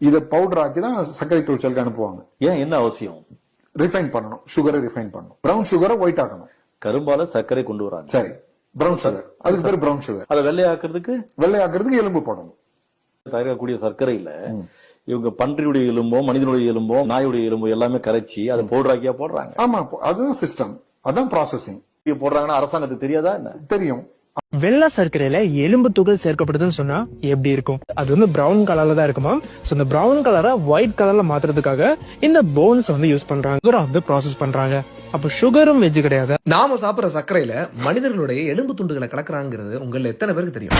இதை பவுடர் ஆக்கி தான் சர்க்கரை தொழிற்சாலைக்கு அனுப்புவாங்க. ஏன், என்ன அவசியம்? ரிஃபைன் பண்ணணும், சுகரை ரிஃபைன் பண்ணணும். பிரவுன் சுகரை ஒயிட் ஆக்கணும். கரும்பால சர்க்கரை கொண்டு வராங்க. சரி, பிரவுன் சுகர், அதுக்கு பேர் பிரவுன் சுகர். அதை வெள்ளையாக்குறதுக்கு எலும்பு போடணும். தயாரிக்கக்கூடிய சர்க்கரையில இவங்க பன்றியுடைய எலும்போ, மனிதனுடைய எலும்போ, நாயுடைய எலும்போ எல்லாமே கரைச்சி அதை பவுடர் ஆக்கியா போடுறாங்க. ஆமா, அதுதான் சிஸ்டம், அதான் ப்ராசஸிங். போடுறாங்கன்னா அரசாங்கத்துக்கு தெரியாதா என்ன? தெரியும். வெள்ளை சர்க்கரையில எலும்பு துகள் சேர்க்கப்படுதுன்னு சொன்னா எப்படி இருக்கும்? அது பிரவுன் கலர்ல தான் இருக்குமா? சோ இந்த பிரவுன் கலரை ஒயிட் கலர்ல மாத்துறதுக்காக இந்த போன்ஸ் யூஸ் பண்றாங்க, ப்ராசஸ் பண்றாங்க. அப்ப சுகரும் வெஜ் கிடையாது. நாம சாப்பிடுற சர்க்கரையில மனிதர்களுடைய எலும்பு துண்டுகளை கலக்குறாங்கிறது உங்கள எத்தனை பேருக்கு தெரியும்?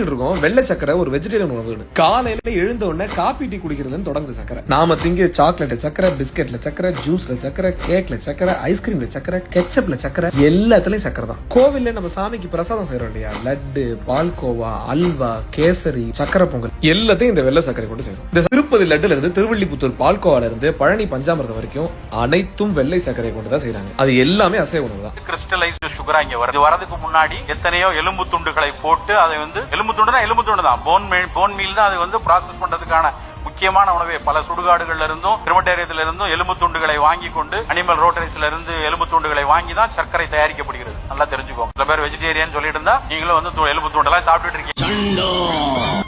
இருக்கோம் வெள்ளை சக்கரை ஒரு வெஜிடேரியன் உணவு. காலையில எழுந்த உடனே காபி டீ குடிக்கிறதுன்னு தொடங்குது சக்கரை. நாம திங்க சாக்லேட்ல சக்கரை, பிஸ்கெட்ல சக்கரை, ஜூஸ்ல சக்கரை, கேக்ல சக்கரை, ஐஸ்கிரீம்ல சக்கரை, கெச்சப்ல சக்கரை, எல்லாத்துலயும் சக்கரை தான். கோவில்ல நம்ம சாமிக்கு பிரசாதம் செய்யறோம் இல்லையா, லட்டு, பால்கோவா, அல்வா, கேசரி, சக்கரை பொங்கல், எல்லாத்தையும் இந்த வெள்ளை சக்கரை கொண்டு செய்யறோம். இந்த திருப்பதி லட்டுல இருந்து திருவள்ளிபுத்தூர் பால்கோவால இருந்து பழனி பஞ்சாமிர்தம் வரைக்கும் அனைத்தும் வெள்ளை சக்கரை கொண்டு தான் செய்யறாங்க. அது எல்லாமே அசைவ உணவு தான். கிறிஸ்டலைஸ்டு சுகரா இங்க வருது. வரதுக்கு முன்னாடி எத்தனையோ எலும்பு துண்டுகளை போட்டு அதை எலும்பு துண்டு தான், போன் மீல் தான் அது ப்ராசஸ் பண்றதுக்கான முக்கியமான உணவே. பல சுடுகாடுகள்ல இருந்தும் கிரிமட்டேரியத்துல இருந்தும் எலும்பு துண்டுகளை வாங்கி கொண்டு, அனிமல் ரோட்டரிஸ்ல இருந்து எலும்பு துண்டுகளை வாங்கி தான் சர்க்கரை தயாரிக்கப்படுகிறது. நல்லா தெரிஞ்சுக்கோங்க. சில பேர் வெஜிடேரியன் சொல்லிட்டு இருந்தா நீங்களும் எலும்பு துண்டெல்லாம் சாப்பிட்டுட்டு இருக்கீங்க.